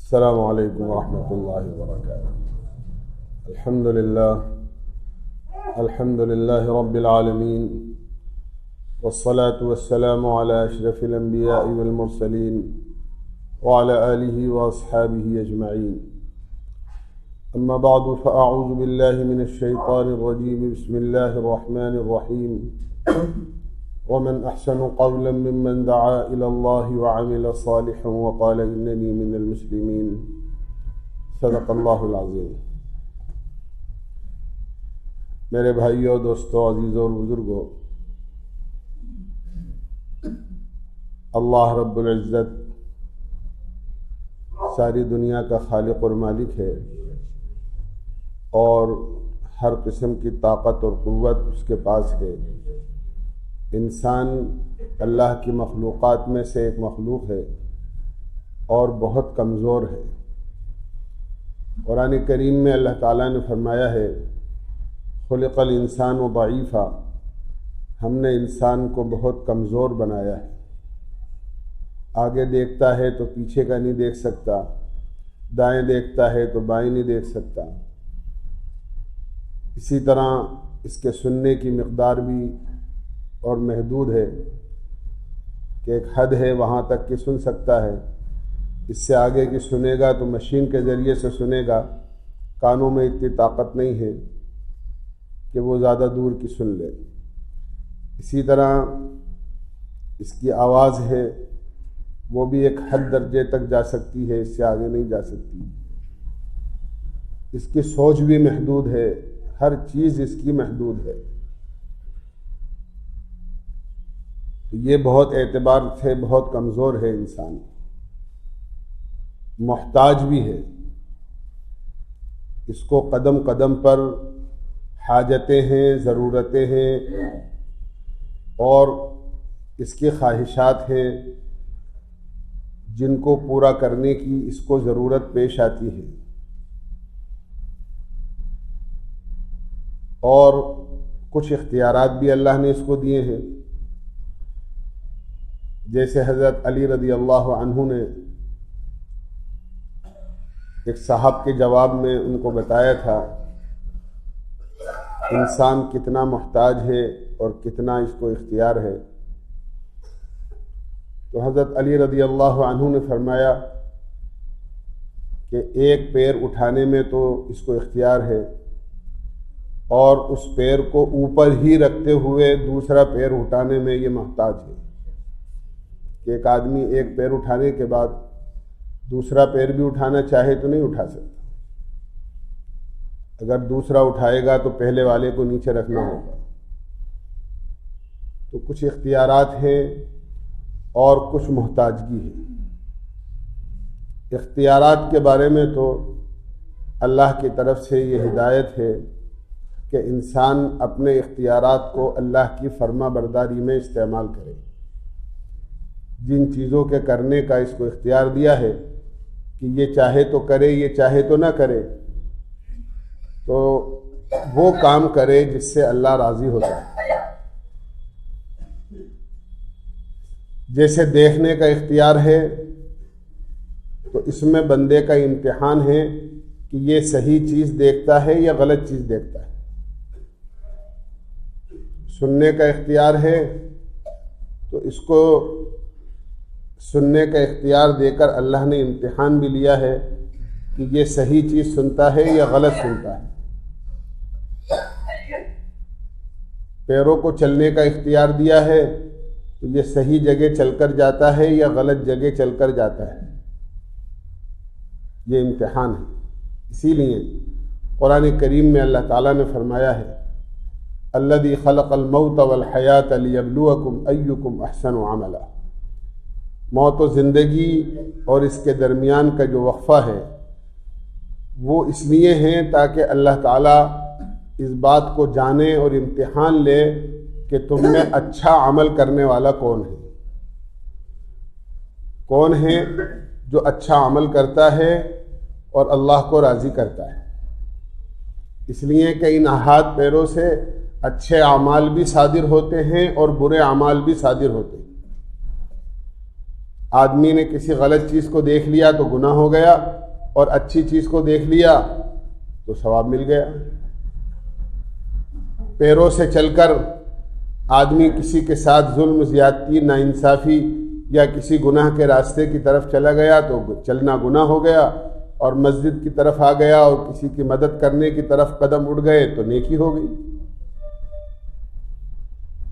السلام علیکم ورحمۃ اللہ وبرکاتہ۔ الحمد للہ رب العالمین، والصلاة والسلام علی اشرف الانبیاء والمرسلین وعلی آلہ واصحابہ اجمعین، اما بعد فاعوذ باللہ من الشیطان الرجیم، بسم اللہ الرحمن الرحیم، ومن احسن قولا ممن دعا الى اللہ وعمل صالحا وقال اننی من المسلمین، صدق اللہ العظیم۔ میرے بھائیوں، دوستوں، عزیزوں اور بزرگوں، اللہ رب العزت ساری دنیا کا خالق اور مالک ہے، اور ہر قسم کی طاقت اور قوت اس کے پاس ہے۔ انسان اللہ کی مخلوقات میں سے ایک مخلوق ہے اور بہت کمزور ہے۔ قرآن کریم میں اللہ تعالیٰ نے فرمایا ہے، خلق الانسان ضعیفا، ہم نے انسان کو بہت کمزور بنایا ہے۔ آگے دیکھتا ہے تو پیچھے کا نہیں دیکھ سکتا، دائیں دیکھتا ہے تو بائیں نہیں دیکھ سکتا۔ اسی طرح اس کے سننے کی مقدار بھی اور محدود ہے کہ ایک حد ہے، وہاں تک کہ سن سکتا ہے، اس سے آگے کی سنے گا تو مشین کے ذریعے سے سنے گا، کانوں میں اتنی طاقت نہیں ہے کہ وہ زیادہ دور کی سن لے۔ اسی طرح اس کی آواز ہے، وہ بھی ایک حد درجے تک جا سکتی ہے، اس سے آگے نہیں جا سکتی۔ اس کی سوچ بھی محدود ہے، ہر چیز اس کی محدود ہے۔ یہ بہت اعتبار سے بہت کمزور ہے، انسان محتاج بھی ہے۔ اس کو قدم قدم پر حاجتیں ہیں، ضرورتیں ہیں، اور اس کی خواہشات ہیں جن کو پورا کرنے کی اس کو ضرورت پیش آتی ہے، اور کچھ اختیارات بھی اللہ نے اس کو دیے ہیں۔ جیسے حضرت علی رضی اللہ عنہ نے ایک صاحب کے جواب میں ان کو بتایا تھا، انسان کتنا محتاج ہے اور کتنا اس کو اختیار ہے۔ تو حضرت علی رضی اللہ عنہ نے فرمایا کہ ایک پیر اٹھانے میں تو اس کو اختیار ہے، اور اس پیر کو اوپر ہی رکھتے ہوئے دوسرا پیر اٹھانے میں یہ محتاج ہے کہ ایک آدمی ایک پیر اٹھانے کے بعد دوسرا پیر بھی اٹھانا چاہے تو نہیں اٹھا سکتا۔ اگر دوسرا اٹھائے گا تو پہلے والے کو نیچے رکھنا ہوگا۔ تو کچھ اختیارات ہیں اور کچھ محتاجگی ہے۔ اختیارات کے بارے میں تو اللہ کی طرف سے یہ ہدایت ہے کہ انسان اپنے اختیارات کو اللہ کی فرما برداری میں استعمال کرے۔ جن چیزوں کے کرنے کا اس کو اختیار دیا ہے کہ یہ چاہے تو کرے، یہ چاہے تو نہ کرے، تو وہ کام کرے جس سے اللہ راضی ہوتا ہے۔ جیسے دیکھنے کا اختیار ہے، تو اس میں بندے کا امتحان ہے کہ یہ صحیح چیز دیکھتا ہے یا غلط چیز دیکھتا ہے۔ سننے کا اختیار ہے، تو اس کو سننے کا اختیار دے کر اللہ نے امتحان بھی لیا ہے کہ یہ صحیح چیز سنتا ہے یا غلط سنتا ہے۔ پیروں کو چلنے کا اختیار دیا ہے، تو یہ صحیح جگہ چل کر جاتا ہے یا غلط جگہ چل کر جاتا ہے۔ یہ امتحان ہے۔ اسی لیے قرآن کریم میں اللہ تعالیٰ نے فرمایا ہے، الذی خلق الموت والحیات لیبلوکم ایکم احسن عملا۔ موت و زندگی اور اس کے درمیان کا جو وقفہ ہے، وہ اس لیے ہیں تاکہ اللہ تعالیٰ اس بات کو جانے اور امتحان لے کہ تم میں اچھا عمل کرنے والا کون ہے جو اچھا عمل کرتا ہے اور اللہ کو راضی کرتا ہے۔ اس لیے کہ ان ہاتھ پیروں سے اچھے اعمال بھی صادر ہوتے ہیں اور برے اعمال بھی صادر ہوتے ہیں۔ آدمی نے کسی غلط چیز کو دیکھ لیا تو گناہ ہو گیا، اور اچھی چیز کو دیکھ لیا تو ثواب مل گیا۔ پیروں سے چل کر آدمی کسی کے ساتھ ظلم، زیادتی، ناانصافی یا کسی گناہ کے راستے کی طرف چلا گیا تو چلنا گناہ ہو گیا، اور مسجد کی طرف آ گیا اور کسی کی مدد کرنے کی طرف قدم اٹھ گئے تو نیکی ہو گئی۔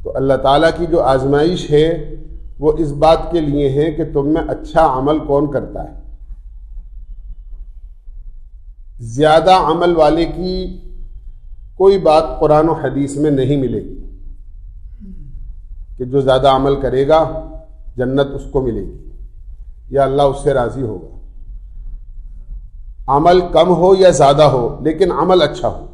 تو اللہ تعالیٰ کی جو آزمائش ہے وہ اس بات کے لیے ہے کہ تم میں اچھا عمل کون کرتا ہے۔ زیادہ عمل والے کی کوئی بات قرآن و حدیث میں نہیں ملے گی کہ جو زیادہ عمل کرے گا جنت اس کو ملے گی یا اللہ اس سے راضی ہوگا۔ عمل کم ہو یا زیادہ ہو لیکن عمل اچھا ہو۔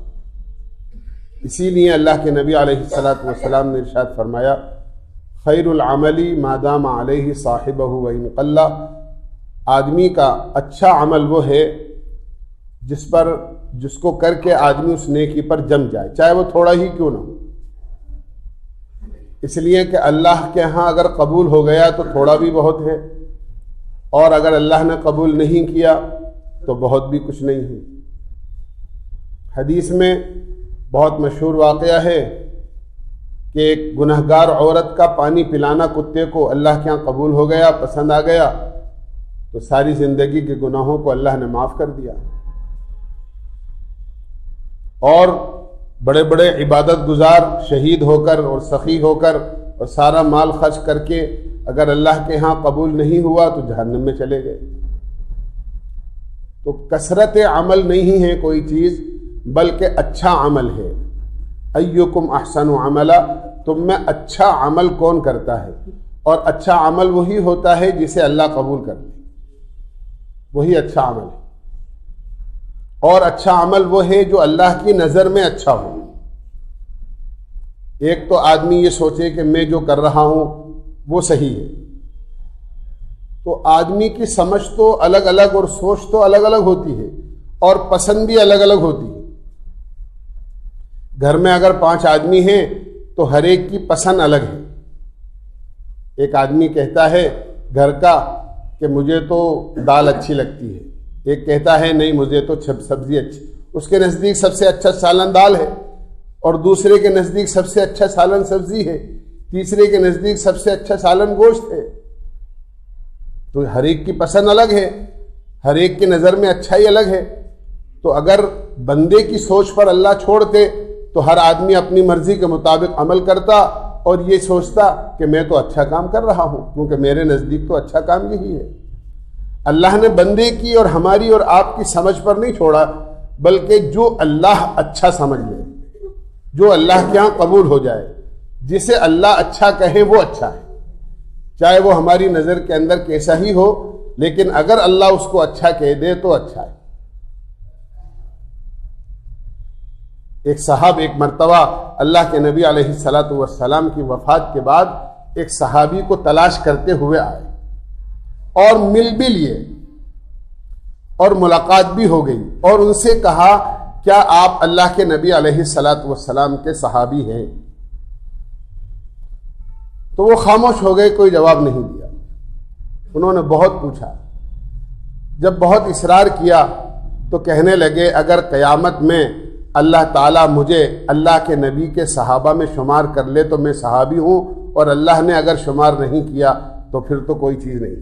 اسی لیے اللہ کے نبی علیہ الصلاۃ والسلام نے ارشاد فرمایا، خیر العمل ما دام علیہ صاحبہ وان قل۔ آدمی کا اچھا عمل وہ ہے جس کو کر کے آدمی اس نیکی پر جم جائے، چاہے وہ تھوڑا ہی کیوں نہ ہو۔ اس لیے کہ اللہ کے ہاں اگر قبول ہو گیا تو تھوڑا بھی بہت ہے، اور اگر اللہ نے قبول نہیں کیا تو بہت بھی کچھ نہیں ہے۔ حدیث میں بہت مشہور واقعہ ہے کہ ایک گنہگار عورت کا پانی پلانا کتے کو اللہ کے ہاں قبول ہو گیا، پسند آ گیا، تو ساری زندگی کے گناہوں کو اللہ نے معاف کر دیا۔ اور بڑے بڑے عبادت گزار شہید ہو کر اور سخی ہو کر اور سارا مال خرچ کر کے اگر اللہ کے ہاں قبول نہیں ہوا تو جہنم میں چلے گئے۔ تو کثرت عمل نہیں ہے کوئی چیز، بلکہ اچھا عمل ہے۔ ایکم احسن عملا، تم میں اچھا عمل کون کرتا ہے؟ اور اچھا عمل وہی ہوتا ہے جسے اللہ قبول کر لے، وہی اچھا عمل ہے۔ اور اچھا عمل وہ ہے جو اللہ کی نظر میں اچھا ہو۔ ایک تو آدمی یہ سوچے کہ میں جو کر رہا ہوں وہ صحیح ہے، تو آدمی کی سمجھ تو الگ الگ اور سوچ تو الگ الگ ہوتی ہے، اور پسند بھی الگ الگ ہوتی ہے۔ گھر میں اگر 5 آدمی ہیں تو ہر ایک کی پسند الگ ہے۔ ایک آدمی کہتا ہے گھر کا کہ مجھے تو دال اچھی لگتی ہے، ایک کہتا ہے نہیں مجھے تو سبزی اچھی، اس کے نزدیک سب سے اچھا سالن دال ہے، اور دوسرے کے نزدیک سب سے اچھا سالن سبزی ہے، تیسرے کے نزدیک سب سے اچھا سالن گوشت ہے۔ تو ہر ایک کی پسند الگ ہے، ہر ایک کی نظر میں اچھائی الگ ہے۔ تو اگر بندے کی سوچ پر اللہ چھوڑتے تو ہر آدمی اپنی مرضی کے مطابق عمل کرتا اور یہ سوچتا کہ میں تو اچھا کام کر رہا ہوں، کیونکہ میرے نزدیک تو اچھا کام یہی ہے۔ اللہ نے بندے کی اور ہماری اور آپ کی سمجھ پر نہیں چھوڑا، بلکہ جو اللہ اچھا سمجھ لے، جو اللہ کے ہاں قبول ہو جائے، جسے اللہ اچھا کہے وہ اچھا ہے، چاہے وہ ہماری نظر کے اندر کیسا ہی ہو، لیکن اگر اللہ اس کو اچھا کہہ دے تو اچھا ہے۔ ایک صاحب ایک مرتبہ اللہ کے نبی علیہ الصلاۃ والسلام کی وفات کے بعد ایک صحابی کو تلاش کرتے ہوئے آئے اور مل بھی لیے اور ملاقات بھی ہو گئی، اور ان سے کہا کیا آپ اللہ کے نبی علیہ الصلاۃ والسلام کے صحابی ہیں؟ تو وہ خاموش ہو گئے، کوئی جواب نہیں دیا۔ انہوں نے بہت پوچھا، جب بہت اصرار کیا تو کہنے لگے اگر قیامت میں اللہ تعالیٰ مجھے اللہ کے نبی کے صحابہ میں شمار کر لے تو میں صحابی ہوں، اور اللہ نے اگر شمار نہیں کیا تو پھر تو کوئی چیز نہیں۔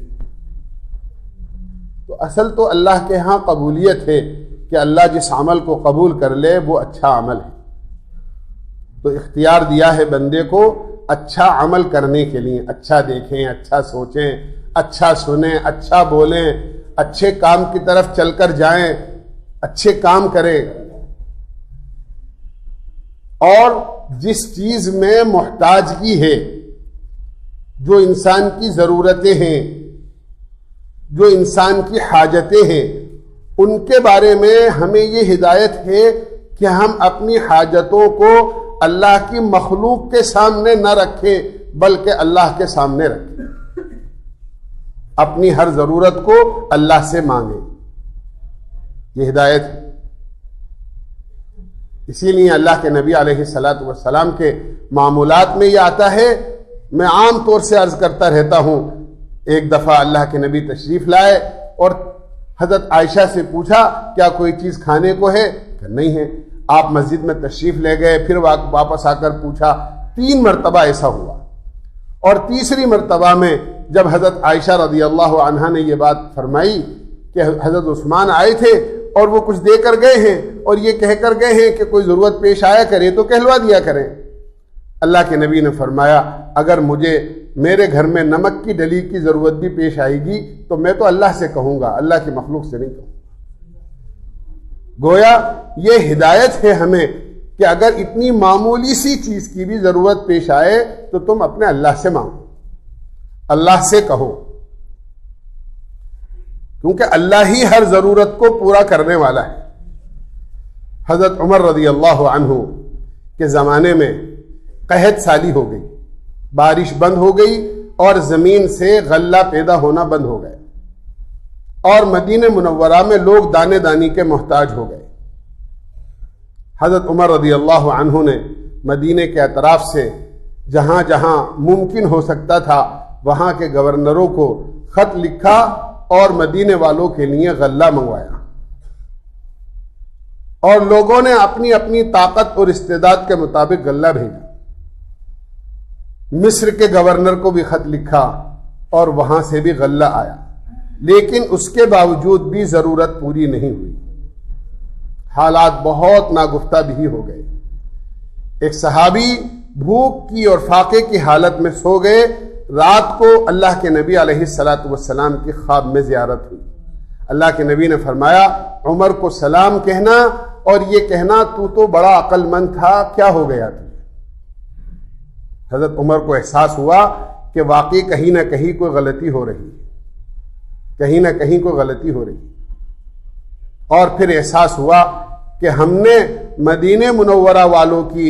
تو اصل تو اللہ کے ہاں قبولیت ہے کہ اللہ جس عمل کو قبول کر لے وہ اچھا عمل ہے۔ تو اختیار دیا ہے بندے کو اچھا عمل کرنے کے لیے، اچھا دیکھیں، اچھا سوچیں، اچھا سنیں، اچھا بولیں، اچھے کام کی طرف چل کر جائیں، اچھے کام کریں، اور جس چیز میں محتاجگی ہے، جو انسان کی ضرورتیں ہیں، جو انسان کی حاجتیں ہیں، ان کے بارے میں ہمیں یہ ہدایت ہے کہ ہم اپنی حاجتوں کو اللہ کی مخلوق کے سامنے نہ رکھیں بلکہ اللہ کے سامنے رکھیں، اپنی ہر ضرورت کو اللہ سے مانگیں، یہ ہدایت ہے۔ اسی لیے اللہ کے نبی علیہ الصلاۃ والسلام کے معمولات میں یہ آتا ہے، میں عام طور سے عرض کرتا رہتا ہوں ایک دفعہ اللہ کے نبی تشریف لائے اور حضرت عائشہ سے پوچھا کیا کوئی چیز کھانے کو ہے؟ کہ نہیں ہے۔ آپ مسجد میں تشریف لے گئے، پھر واپس آ کر پوچھا، 3 مرتبہ ایسا ہوا، اور تیسری مرتبہ میں جب حضرت عائشہ رضی اللہ عنہا نے یہ بات فرمائی کہ حضرت عثمان آئے تھے اور وہ کچھ دے کر گئے ہیں اور یہ کہہ کر گئے ہیں کہ کوئی ضرورت پیش آیا کرے تو کہلوا دیا کریں، اللہ کے نبی نے فرمایا اگر مجھے میرے گھر میں نمک کی ڈلی کی ضرورت بھی پیش آئے گی تو میں تو اللہ سے کہوں گا، اللہ کی مخلوق سے نہیں کہوں۔ گویا یہ ہدایت ہے ہمیں کہ اگر اتنی معمولی سی چیز کی بھی ضرورت پیش آئے تو تم اپنے اللہ سے مانگو، اللہ سے کہو، کیونکہ اللہ ہی ہر ضرورت کو پورا کرنے والا ہے۔ حضرت عمر رضی اللہ عنہ کے زمانے میں قحط سالی ہو گئی، بارش بند ہو گئی اور زمین سے غلہ پیدا ہونا بند ہو گئے، اور مدینہ منورہ میں لوگ دانے دانی کے محتاج ہو گئے۔ حضرت عمر رضی اللہ عنہ نے مدینے کے اطراف سے جہاں جہاں ممکن ہو سکتا تھا وہاں کے گورنروں کو خط لکھا اور مدینے والوں کے لیے غلہ منگوایا، اور لوگوں نے اپنی اپنی طاقت اور استعداد کے مطابق غلہ بھیجا۔ مصر کے گورنر کو بھی خط لکھا اور وہاں سے بھی غلہ آیا، لیکن اس کے باوجود بھی ضرورت پوری نہیں ہوئی، حالات بہت ناگفتہ بھی ہو گئے۔ ایک صحابی بھوک کی اور فاقے کی حالت میں سو گئے، رات کو اللہ کے نبی علیہ الصلاۃ والسلام کی خواب میں زیارت ہوئی۔ اللہ کے نبی نے فرمایا عمر کو سلام کہنا اور یہ کہنا تو بڑا عقل مند تھا، کیا ہو گیا تھا؟ حضرت عمر کو احساس ہوا کہ واقعی کہیں نہ کہیں کوئی غلطی ہو رہی ہے، کہیں نہ کہیں کوئی غلطی ہو رہی ہے، اور پھر احساس ہوا کہ ہم نے مدینہ منورہ والوں کی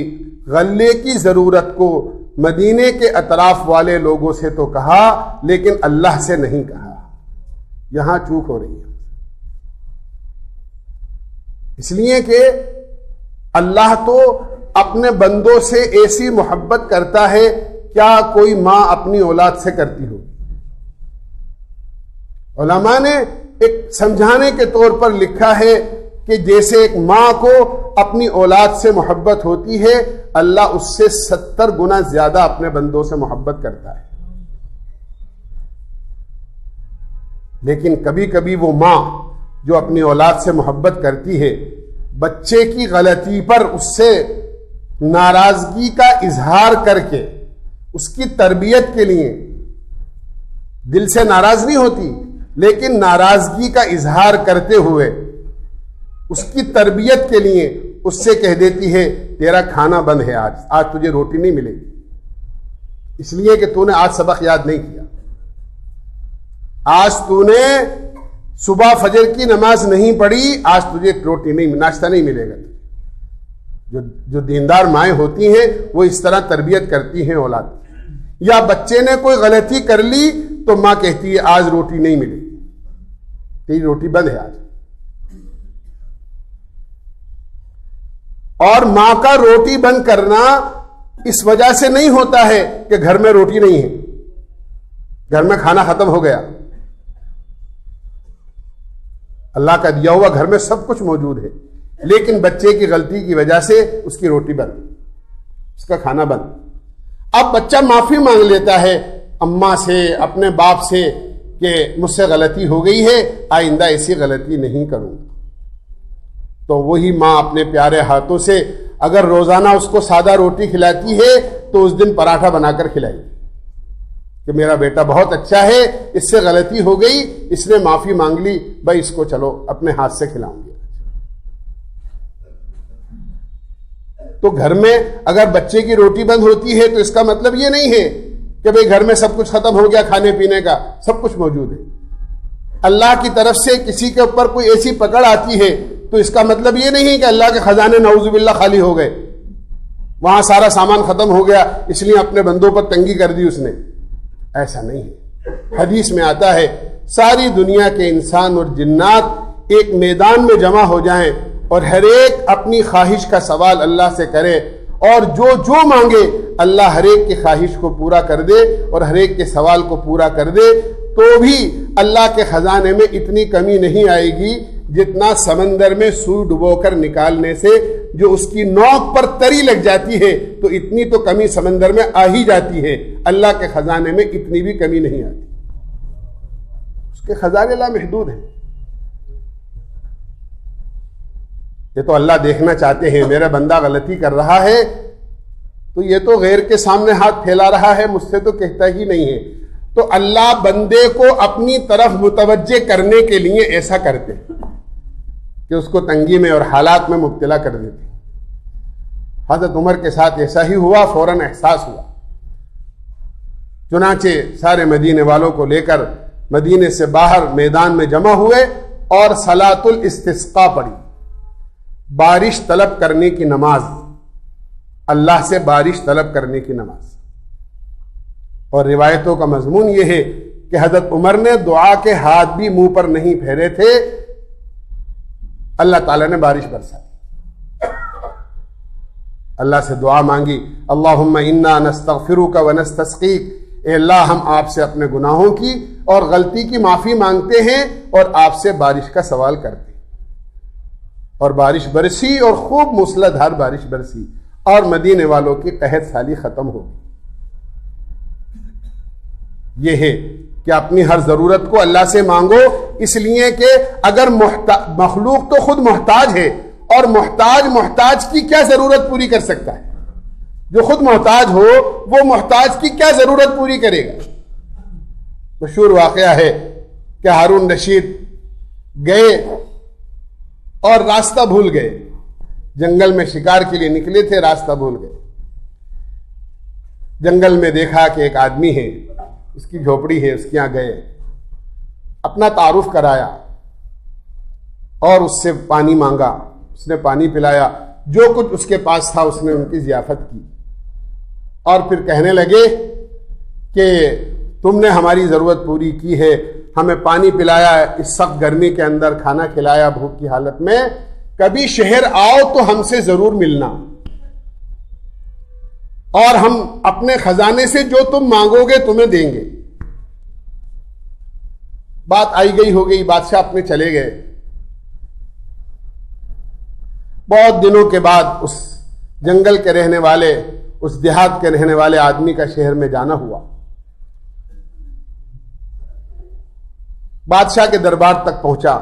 غلے کی ضرورت کو مدینے کے اطراف والے لوگوں سے تو کہا لیکن اللہ سے نہیں کہا، یہاں چوک ہو رہی ہے۔ اس لیے کہ اللہ تو اپنے بندوں سے ایسی محبت کرتا ہے، کیا کوئی ماں اپنی اولاد سے کرتی ہو؟ علماء نے ایک سمجھانے کے طور پر لکھا ہے کہ جیسے ایک ماں کو اپنی اولاد سے محبت ہوتی ہے، اللہ اس سے 70 گنا زیادہ اپنے بندوں سے محبت کرتا ہے۔ لیکن کبھی کبھی وہ ماں جو اپنی اولاد سے محبت کرتی ہے، بچے کی غلطی پر اس سے ناراضگی کا اظہار کر کے اس کی تربیت کے لیے دل سے ناراض نہیں ہوتی، لیکن ناراضگی کا اظہار کرتے ہوئے اس کی تربیت کے لیے اس سے کہہ دیتی ہے تیرا کھانا بند ہے، آج تجھے روٹی نہیں ملے گی، اس لیے کہ تو نے آج سبق یاد نہیں کیا، آج تو نے صبح فجر کی نماز نہیں پڑھی، آج تجھے روٹی نہیں، ناشتہ نہیں ملے گا۔ جو دیندار مائیں ہوتی ہیں وہ اس طرح تربیت کرتی ہیں اولاد۔ یا بچے نے کوئی غلطی کر لی تو ماں کہتی ہے آج روٹی نہیں ملے گی، تیری روٹی بند ہے آج۔ اور ماں کا روٹی بند کرنا اس وجہ سے نہیں ہوتا ہے کہ گھر میں روٹی نہیں ہے، گھر میں کھانا ختم ہو گیا، اللہ کا دیا ہوا گھر میں سب کچھ موجود ہے، لیکن بچے کی غلطی کی وجہ سے اس کی روٹی بند، اس کا کھانا بند۔ اب بچہ معافی مانگ لیتا ہے اماں سے، اپنے باپ سے کہ مجھ سے غلطی ہو گئی ہے، آئندہ ایسی غلطی نہیں کروں گا۔ تو وہی ماں اپنے پیارے ہاتھوں سے اگر روزانہ اس کو سادہ روٹی کھلاتی ہے تو اس دن پراٹھا بنا کر کھلائی کہ میرا بیٹا بہت اچھا ہے، اس سے غلطی ہو گئی، اس نے معافی مانگ لی، بھائی اس کو چلو اپنے ہاتھ سے کھلاؤں گی۔ تو گھر میں اگر بچے کی روٹی بند ہوتی ہے تو اس کا مطلب یہ نہیں ہے کہ بھئی گھر میں سب کچھ ختم ہو گیا، کھانے پینے کا سب کچھ موجود ہے۔ اللہ کی طرف سے کسی کے اوپر کوئی ایسی پکڑ آتی ہے تو اس کا مطلب یہ نہیں کہ اللہ کے خزانے نعوذ باللہ خالی ہو گئے، وہاں سارا سامان ختم ہو گیا اس لیے اپنے بندوں پر تنگی کر دی اس نے، ایسا نہیں ہے۔ حدیث میں آتا ہے ساری دنیا کے انسان اور جنات ایک میدان میں جمع ہو جائیں اور ہر ایک اپنی خواہش کا سوال اللہ سے کرے، اور جو مانگے اللہ ہر ایک کی خواہش کو پورا کر دے اور ہر ایک کے سوال کو پورا کر دے۔ تو بھی اللہ کے خزانے میں اتنی کمی نہیں آئے گی جتنا سمندر میں سوئی ڈبو کر نکالنے سے جو اس کی نوک پر تری لگ جاتی ہے تو اتنی تو کمی سمندر میں آ ہی جاتی ہے. اللہ کے خزانے میں اتنی بھی کمی نہیں آتی. اس کے خزانے لامحدود ہیں. یہ تو اللہ دیکھنا چاہتے ہیں میرا بندہ غلطی کر رہا ہے تو یہ تو غیر کے سامنے ہاتھ پھیلا رہا ہے, مجھ سے تو کہتا ہی نہیں ہے. تو اللہ بندے کو اپنی طرف متوجہ کرنے کے لیے ایسا کرتے کہ اس کو تنگی میں اور حالات میں مبتلا کر دیتے. حضرت عمر کے ساتھ ایسا ہی ہوا, فوراً احساس ہوا. چنانچہ سارے مدینے والوں کو لے کر مدینے سے باہر میدان میں جمع ہوئے اور صلاۃ الاستسقاء پڑھی, بارش طلب کرنے کی نماز, اللہ سے بارش طلب کرنے کی نماز. اور روایتوں کا مضمون یہ ہے کہ حضرت عمر نے دعا کے ہاتھ بھی منہ پر نہیں پھیرے تھے, اللہ تعالیٰ نے بارش برسا. اللہ سے دعا مانگی, اللہم انا نستغفرک ونستسقیک, اے اللہ ہم آپ سے اپنے گناہوں کی اور غلطی کی معافی مانگتے ہیں اور آپ سے بارش کا سوال کرتے ہیں. اور بارش برسی اور خوب موسلادھار بارش برسی اور مدینے والوں کی قحط سالی ختم ہو گئی. یہ ہے کہ اپنی ہر ضرورت کو اللہ سے مانگو, اس لیے کہ اگر مخلوق تو خود محتاج ہے اور محتاج کی کیا ضرورت پوری کر سکتا ہے؟ جو خود محتاج ہو وہ محتاج کی کیا ضرورت پوری کرے گا؟ مشہور واقعہ ہے کہ ہارون رشید گئے اور راستہ بھول گئے, جنگل میں شکار کے لیے نکلے تھے, راستہ بھول گئے. جنگل میں دیکھا کہ ایک آدمی ہے, اس کی جھوپڑی ہے, اس کے یہاں گئے, اپنا تعارف کرایا اور اس سے پانی مانگا. اس نے پانی پلایا, جو کچھ اس کے پاس تھا اس نے ان کی ضیافت کی اور پھر کہنے لگے کہ تم نے ہماری ضرورت پوری کی ہے, ہمیں پانی پلایا, اس سخت گرمی کے اندر کھانا کھلایا بھوک کی حالت میں, کبھی شہر آؤ تو ہم سے ضرور ملنا اور ہم اپنے خزانے سے جو تم مانگو گے تمہیں دیں گے. بات آئی گئی ہو گئی, بادشاہ اپنے چلے گئے. بہت دنوں کے بعد اس جنگل کے رہنے والے, اس دیہات کے رہنے والے آدمی کا شہر میں جانا ہوا. بادشاہ کے دربار تک پہنچا,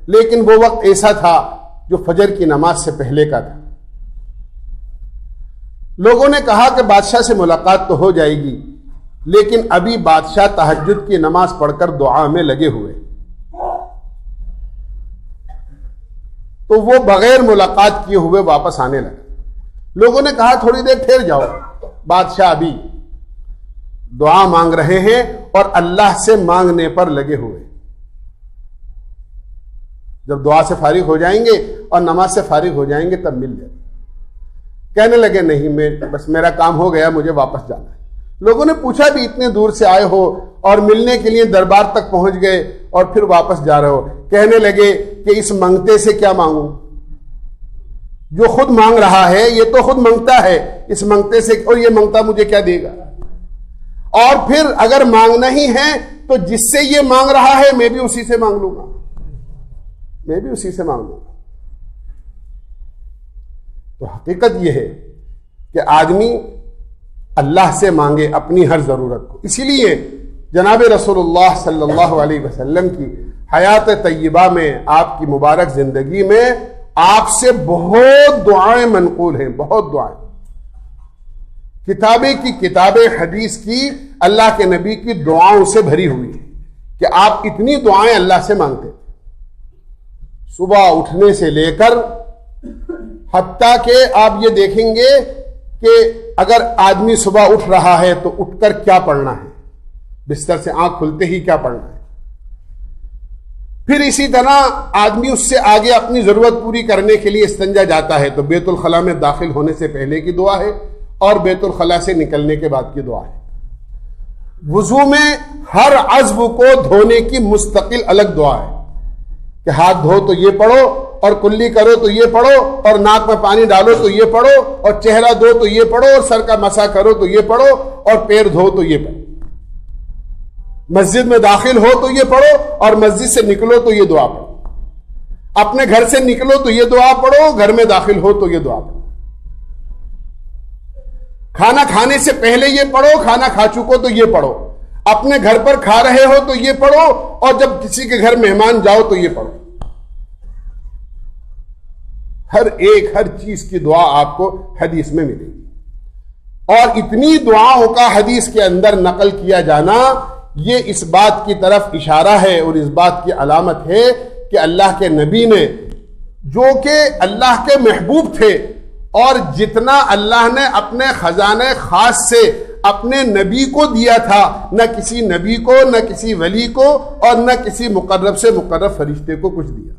لیکن وہ وقت ایسا تھا جو فجر کی نماز سے پہلے کا تھا. لوگوں نے کہا کہ بادشاہ سے ملاقات تو ہو جائے گی, لیکن ابھی بادشاہ تہجد کی نماز پڑھ کر دعا میں لگے ہوئے. تو وہ بغیر ملاقات کیے ہوئے واپس آنے لگے. لوگوں نے کہا تھوڑی دیر ٹھہر جاؤ, بادشاہ ابھی دعا مانگ رہے ہیں اور اللہ سے مانگنے پر لگے ہوئے. جب دعا سے فارغ ہو جائیں گے اور نماز سے فارغ ہو جائیں گے تب مل جائے. کہنے لگے نہیں, بس میرا کام ہو گیا, مجھے واپس جانا ہے. لوگوں نے پوچھا بھی اتنے دور سے آئے ہو اور ملنے کے لیے دربار تک پہنچ گئے اور پھر واپس جا رہے ہو. کہنے لگے کہ اس منگتے سے کیا مانگوں, جو خود مانگ رہا ہے یہ تو خود منگتا ہے, اس منگتے سے, اور یہ منگتا مجھے کیا دے گا؟ اور پھر اگر مانگنا ہی ہے تو جس سے یہ مانگ رہا ہے میں بھی اسی سے مانگ لوں گا, میں بھی اسی سے مانگ لوں گا. تو حقیقت یہ ہے کہ آدمی اللہ سے مانگے اپنی ہر ضرورت کو. اسی لیے جناب رسول اللہ صلی اللہ علیہ وسلم کی حیات طیبہ میں, آپ کی مبارک زندگی میں آپ سے بہت دعائیں منقول ہیں, بہت دعائیں. کتابیں کی کتابیں حدیث کی اللہ کے نبی کی دعاؤں سے بھری ہوئی ہے کہ آپ اتنی دعائیں اللہ سے مانگتے تھے, صبح اٹھنے سے لے کر حتیٰ کہ آپ یہ دیکھیں گے کہ اگر آدمی صبح اٹھ رہا ہے تو اٹھ کر کیا پڑھنا ہے, بستر سے آنکھ کھلتے ہی کیا پڑھنا ہے. پھر اسی طرح آدمی اس سے آگے اپنی ضرورت پوری کرنے کے لیے استنجا جاتا ہے تو بیت الخلاء میں داخل ہونے سے پہلے کی دعا ہے اور بیت الخلاء سے نکلنے کے بعد کی دعا ہے. وضو میں ہر عضو کو دھونے کی مستقل الگ دعا ہے کہ ہاتھ دھو تو یہ پڑھو, اور کلی کرو تو یہ پڑھو, اور ناک میں پانی ڈالو تو یہ پڑھو, اور چہرہ دھو تو یہ پڑھو, اور سر کا مسح کرو تو یہ پڑھو, اور پیر دھو تو یہ پڑھو. مسجد میں داخل ہو تو یہ پڑھو اور مسجد سے نکلو تو یہ دعا پڑھو. اپنے گھر سے نکلو تو یہ دعا پڑھو, گھر میں داخل ہو تو یہ دعا پڑھو. کھانا کھانے سے پہلے یہ پڑھو, کھانا کھا چکو تو یہ پڑھو. اپنے گھر پر کھا رہے ہو تو یہ پڑھو, اور جب کسی کے گھر مہمان جاؤ تو یہ پڑھو. ہر چیز کی دعا آپ کو حدیث میں ملے گی. اور اتنی دعاؤں کا حدیث کے اندر نقل کیا جانا یہ اس بات کی طرف اشارہ ہے اور اس بات کی علامت ہے کہ اللہ کے نبی نے, جو کہ اللہ کے محبوب تھے, اور جتنا اللہ نے اپنے خزانے خاص سے اپنے نبی کو دیا تھا, نہ کسی نبی کو, نہ کسی ولی کو, اور نہ کسی مقرب سے مقرب فرشتے کو کچھ دیا.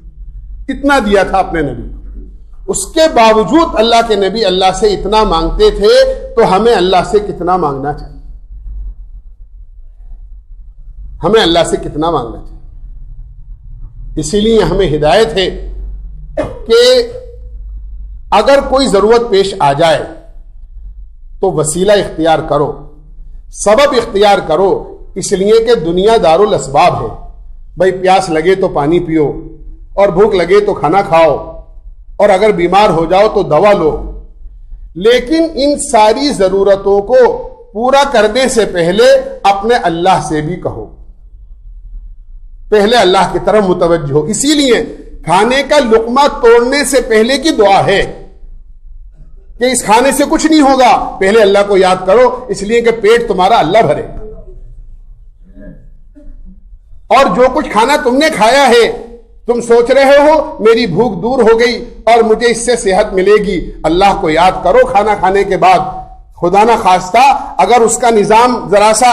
اتنا دیا تھا اپنے نبی کو. اس کے باوجود اللہ کے نبی اللہ سے اتنا مانگتے تھے, تو ہمیں اللہ سے کتنا مانگنا چاہیے؟ ہمیں اللہ سے کتنا مانگنا چاہیے؟ اسی لیے ہمیں ہدایت ہے کہ اگر کوئی ضرورت پیش آ جائے تو وسیلہ اختیار کرو, سبب اختیار کرو. اس لیے کہ دنیا دار الاسباب ہے. بھائی پیاس لگے تو پانی پیو, اور بھوک لگے تو کھانا کھاؤ, اور اگر بیمار ہو جاؤ تو دوا لو. لیکن ان ساری ضرورتوں کو پورا کرنے سے پہلے اپنے اللہ سے بھی کہو, پہلے اللہ کی طرف متوجہ ہو. اسی لیے کھانے کا لقمہ توڑنے سے پہلے کی دعا ہے کہ اس کھانے سے کچھ نہیں ہوگا, پہلے اللہ کو یاد کرو, اس لیے کہ پیٹ تمہارا اللہ بھرے. اور جو کچھ کھانا تم نے کھایا ہے, تم سوچ رہے ہو میری بھوک دور ہو گئی اور مجھے اس سے صحت ملے گی, اللہ کو یاد کرو کھانا کھانے کے بعد. خدا نہ خواستہ اگر اس کا نظام ذرا سا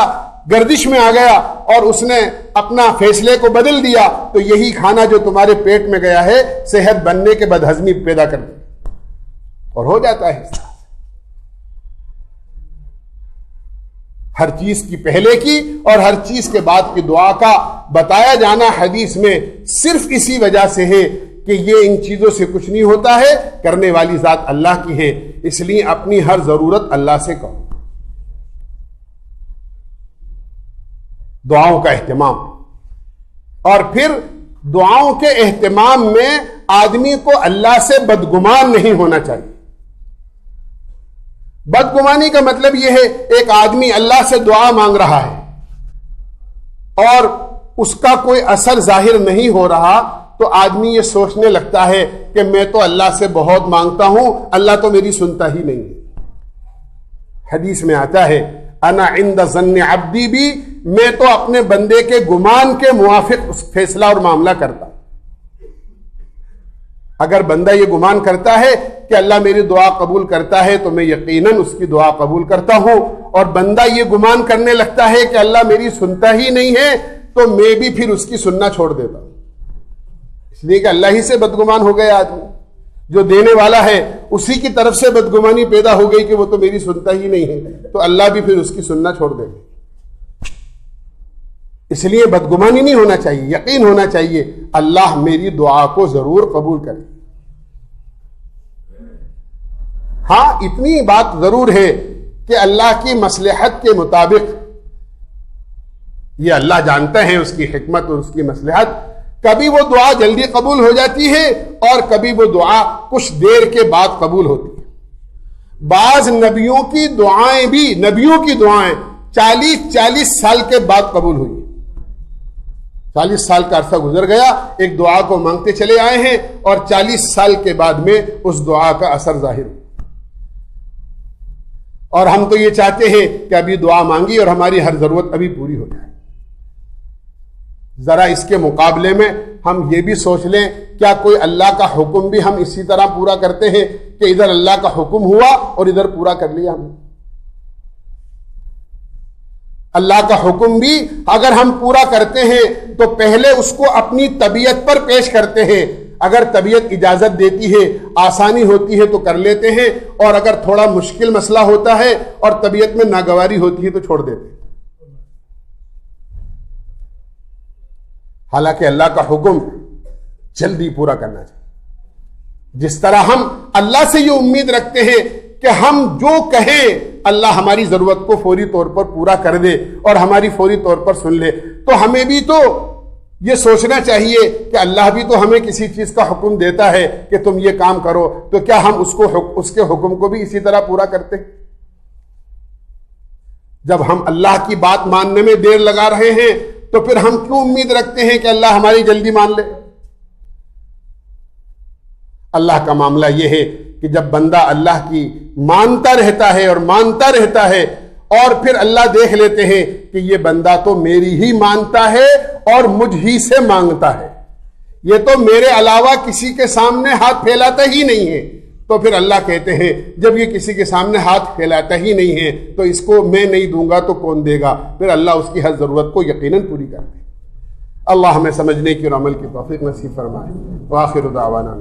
گردش میں آ گیا اور اس نے اپنا فیصلے کو بدل دیا, تو یہی کھانا جو تمہارے پیٹ میں گیا ہے صحت بننے کے بدہضمی پیدا کر دے, اور ہو جاتا ہے. ہر چیز کی پہلے کی اور ہر چیز کے بعد کی دعا کا بتایا جانا حدیث میں صرف اسی وجہ سے ہے کہ یہ ان چیزوں سے کچھ نہیں ہوتا ہے, کرنے والی ذات اللہ کی ہے. اس لیے اپنی ہر ضرورت اللہ سے کہو. دعاؤں کا اہتمام, اور پھر دعاؤں کے اہتمام میں آدمی کو اللہ سے بدگمان نہیں ہونا چاہیے. بدگمانی کا مطلب یہ ہے ایک آدمی اللہ سے دعا مانگ رہا ہے اور اس کا کوئی اثر ظاہر نہیں ہو رہا, تو آدمی یہ سوچنے لگتا ہے کہ میں تو اللہ سے بہت مانگتا ہوں, اللہ تو میری سنتا ہی نہیں ہے. حدیث میں آتا ہے انا عند ظن عبدی بھی, میں تو اپنے بندے کے گمان کے موافق اس فیصلہ اور معاملہ کرتا ہوں. اگر بندہ یہ گمان کرتا ہے کہ اللہ میری دعا قبول کرتا ہے تو میں یقیناً اس کی دعا قبول کرتا ہوں, اور بندہ یہ گمان کرنے لگتا ہے کہ اللہ میری سنتا ہی نہیں ہے تو میں بھی پھر اس کی سننا چھوڑ دیتا ہوں. اس لیے کہ اللہ ہی سے بدگمان ہو گیا آدمی, جو دینے والا ہے اسی کی طرف سے بدگمانی پیدا ہو گئی کہ وہ تو میری سنتا ہی نہیں ہے, تو اللہ بھی پھر اس کی سننا چھوڑ دے گا. اس لیے بدگمانی نہیں ہونا چاہیے, یقین ہونا چاہیے اللہ میری دعا کو ضرور قبول کرے. ہاں اتنی بات ضرور ہے کہ اللہ کی مصلحت کے مطابق, یہ اللہ جانتا ہے اس کی حکمت اور اس کی مصلحت, کبھی وہ دعا جلدی قبول ہو جاتی ہے اور کبھی وہ دعا کچھ دیر کے بعد قبول ہوتی ہے. بعض نبیوں کی دعائیں بھی, نبیوں کی دعائیں 40 سال کے بعد قبول ہوئی. 40 سال کا عرصہ گزر گیا, ایک دعا کو مانگتے چلے آئے ہیں اور 40 سال کے بعد میں اس دعا کا اثر ظاہر ہو. اور ہم تو یہ چاہتے ہیں کہ ابھی دعا مانگی اور ہماری ہر ضرورت ابھی پوری ہو جائے. ذرا اس کے مقابلے میں ہم یہ بھی سوچ لیں, کیا کوئی اللہ کا حکم بھی ہم اسی طرح پورا کرتے ہیں کہ ادھر اللہ کا حکم ہوا اور ادھر پورا کر لیا ہم؟ اللہ کا حکم بھی اگر ہم پورا کرتے ہیں تو پہلے اس کو اپنی طبیعت پر پیش کرتے ہیں. اگر طبیعت اجازت دیتی ہے, آسانی ہوتی ہے تو کر لیتے ہیں, اور اگر تھوڑا مشکل مسئلہ ہوتا ہے اور طبیعت میں ناگواری ہوتی ہے تو چھوڑ دیتے ہیں. حالانکہ اللہ کا حکم جلدی پورا کرنا چاہیے. جس طرح ہم اللہ سے یہ امید رکھتے ہیں کہ ہم جو کہیں اللہ ہماری ضرورت کو فوری طور پر پورا کر دے اور ہماری فوری طور پر سن لے, تو ہمیں بھی تو یہ سوچنا چاہیے کہ اللہ بھی تو ہمیں کسی چیز کا حکم دیتا ہے کہ تم یہ کام کرو، تو کیا ہم اس کے حکم کو بھی اسی طرح پورا کرتے ہیں؟ جب ہم اللہ کی بات ماننے میں دیر لگا رہے ہیں تو پھر ہم کیوں امید رکھتے ہیں کہ اللہ ہماری جلدی مان لے؟ اللہ کا معاملہ یہ ہے کہ جب بندہ اللہ کی مانتا رہتا ہے اور مانتا رہتا ہے، اور پھر اللہ دیکھ لیتے ہیں کہ یہ بندہ تو میری ہی مانتا ہے اور مجھ ہی سے مانگتا ہے، یہ تو میرے علاوہ کسی کے سامنے ہاتھ پھیلاتا ہی نہیں ہے، تو پھر اللہ کہتے ہیں جب یہ کسی کے سامنے ہاتھ پھیلاتا ہی نہیں ہے تو اس کو میں نہیں دوں گا تو کون دے گا؟ پھر اللہ اس کی ہر ضرورت کو یقیناً پوری کر دے۔ اللہ ہمیں سمجھنے کی اور عمل کی توفیق نصیب فرمائے۔ وآخر دعوانا